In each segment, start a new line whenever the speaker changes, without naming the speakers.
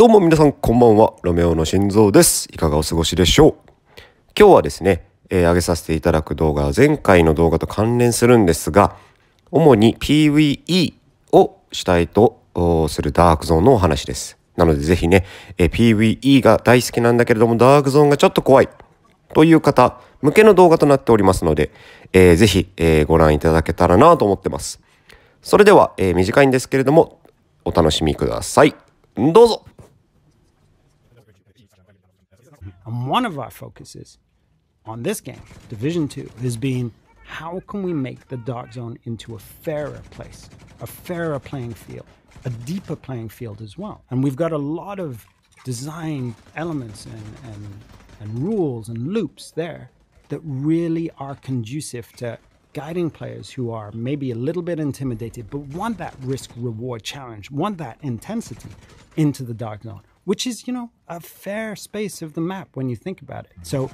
どうも皆さんこんばんは、ロメオの心臓です。いかがお過ごしでしょう。今日はですね、上げさせていただく動画は前回の動画と関連するんですが、主に PvE を主体とするダークゾーンのお話です。なのでぜひね、PvE が大好きなんだけれどもダークゾーンがちょっと怖いという方向けの動画となっておりますので、ぜひ、ご覧いただけたらなと思ってます。それでは、短いんですけれどもお楽しみください。どうぞ。
And one of our focuses on this game, Division2, has been how can we make the Dark Zone into a fairer place, a fairer playing field, a deeper playing field as well. And we've got a lot of design elements and rules and loops there that really are conducive to guiding players who are maybe a little bit intimidated, but want that risk-reward challenge, want that intensity into the Dark Zone, which is, you know, a fair space of the map when you think about it. So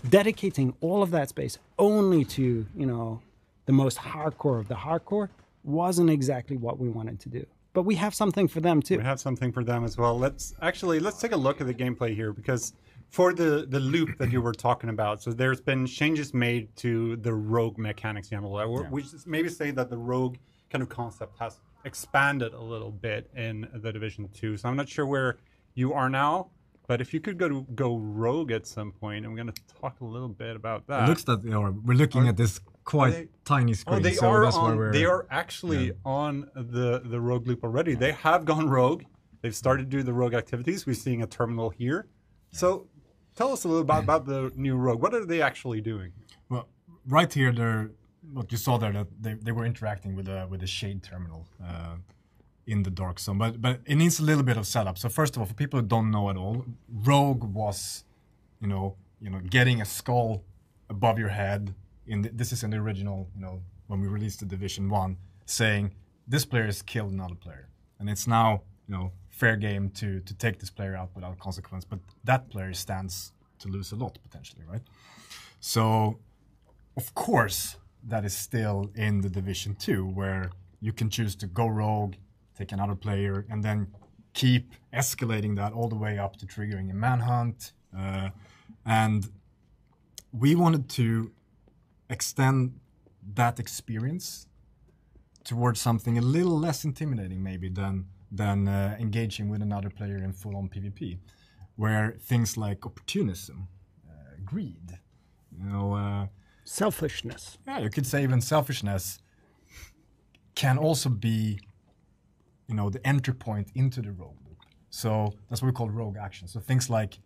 dedicating all of that space only to, you know, the most hardcore of the hardcore wasn't exactly what we wanted to do. But we have something for them too.
We have something for them as well. Let's take a look at the gameplay here, because for the loop that you were talking about, so there's been changes made to the rogue mechanics. We should maybe say that the rogue kind of concept has expanded a little bit in the Division 2. So I'm not sure where you are now, but if you could go rogue at some point, and we're going to talk a little bit about that.
It looks that we're looking at this quite tiny screen.
They are actually on the rogue loop already. They have gone rogue. They've started to do the rogue activities. We're seeing a terminal here. So tell us a little about the new rogue. What are they actually doing?
Well, right here, what you saw there, that they were interacting with a shade terminal in the dark zone, but it needs a little bit of setup. So first of all, for people who don't know at all, rogue was, you know, getting a skull above your head. This is in the original, when we released the Division 1, saying this player has killed another player, and it's now, fair game to take this player out without consequence, but that player stands to lose a lot potentially, right? So, of course, that is still in the Division 2, where you can choose to go rogue, take another player, and then keep escalating that all the way up to triggering a manhunt. And we wanted to extend that experience towards something a little less intimidating maybe than engaging with another player in full-on PvP, where things like opportunism, greed,
selfishness.
Yeah, you could say even selfishness can also be, the entry point into the rogue loop. So that's what we call rogue action. So things like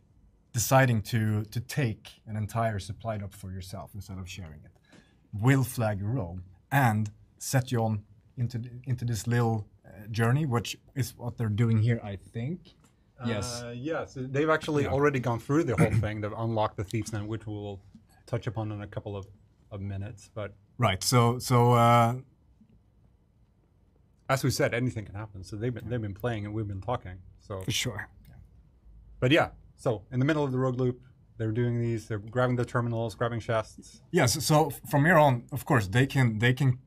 deciding to take an entire supply drop for yourself instead of sharing it will flag your rogue and set you on into this little journey, which is what they're doing here, I think. Yes.
Yes, they've actually already gone through the whole thing. They've unlocked the Thieves' Den, which we'll touch upon in a couple of minutes. But
right, so
as we said, anything can happen. So they've been playing and we've been talking. So
For sure.
But yeah, so in the middle of the rogue loop, they're doing these. They're grabbing the terminals, grabbing chests.
Yes. So from here on, of course, they can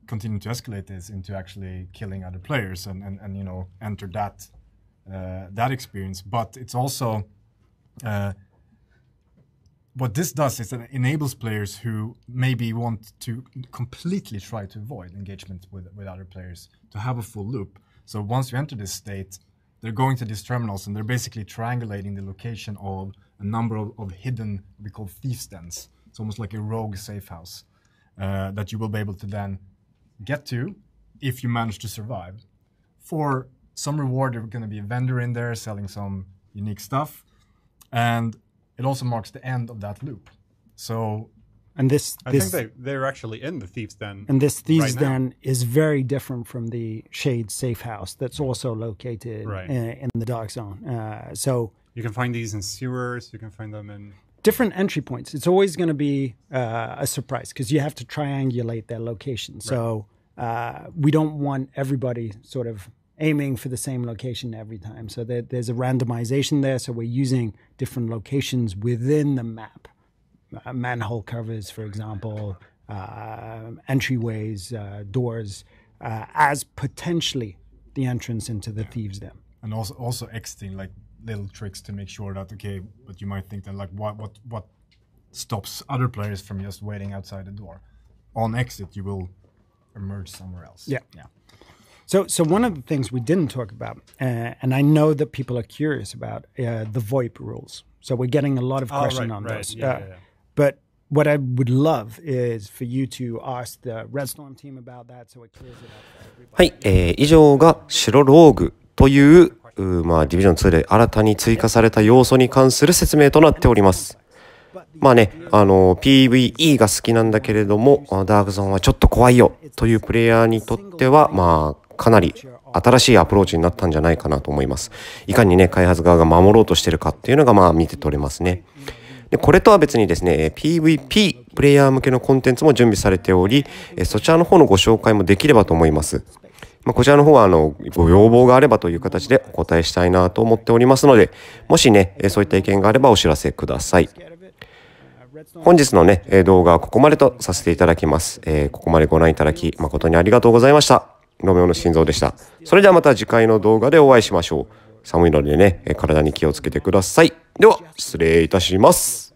continue to escalate this into actually killing other players and enter that experience. But it's also what this does is that it enables players who maybe want to completely try to avoid engagement with other players to have a full loop. So once you enter this state, they're going to these terminals and they're basically triangulating the location of a number of hidden, we call Thieves' Dens. It's almost like a rogue safe house that you will be able to then get to if you manage to survive. For some reward, there's going to be a vendor in there selling some unique stuff. And it also marks the end of that loop. So,
and
I think they're actually in the Thieves' Den.
And this Thieves' Den is very different from the Shade Safe House that's also located in the Dark Zone. So
you can find these in sewers. You can find them in
different entry points. It's always going to be a surprise because you have to triangulate their location. So we don't want everybody sort of aiming for the same location every time. So there's a randomization there. So we're using different locations within the map. Manhole covers, for example, entryways, doors, as potentially the entrance into the Thieves' Den.
and also exiting like little tricks to make sure that okay, but you might think that like what stops other players from just waiting outside the door. On exit, you will emerge somewhere else.
Yeah. So one of the things we didn't talk about, and I know that people are curious about, the VoIP rules. So we're getting a lot of questions on those. But what I would love is for you to ask the Redstorm team about that, so it clears it up for everybody.
はい、以上が白ローグというディビジョン2で新たに追加された要素に関する説明となっております。まあね、PvE が好きなんだけれども、ダークゾーンはちょっと怖いよというプレイヤーにとっては、かなり新しいアプローチになったんじゃないかなと思います。いかにね、開発側が守ろうとしてるかっていうのが見て取れますね。で、これとは別にですね、PvP プレイヤー向けのコンテンツも準備されており、そちらの方のご紹介もできればと思います。こちらの方はご要望があればという形でお答えしたいなと思っておりますので、もしね、そういった意見があればお知らせください。本日のね、動画はここまでとさせていただきます。ここまでご覧いただき誠にありがとうございました。ロメオの心臓でした。それではまた次回の動画でお会いしましょう。寒いのでね、体に気をつけてください。では、失礼いたします。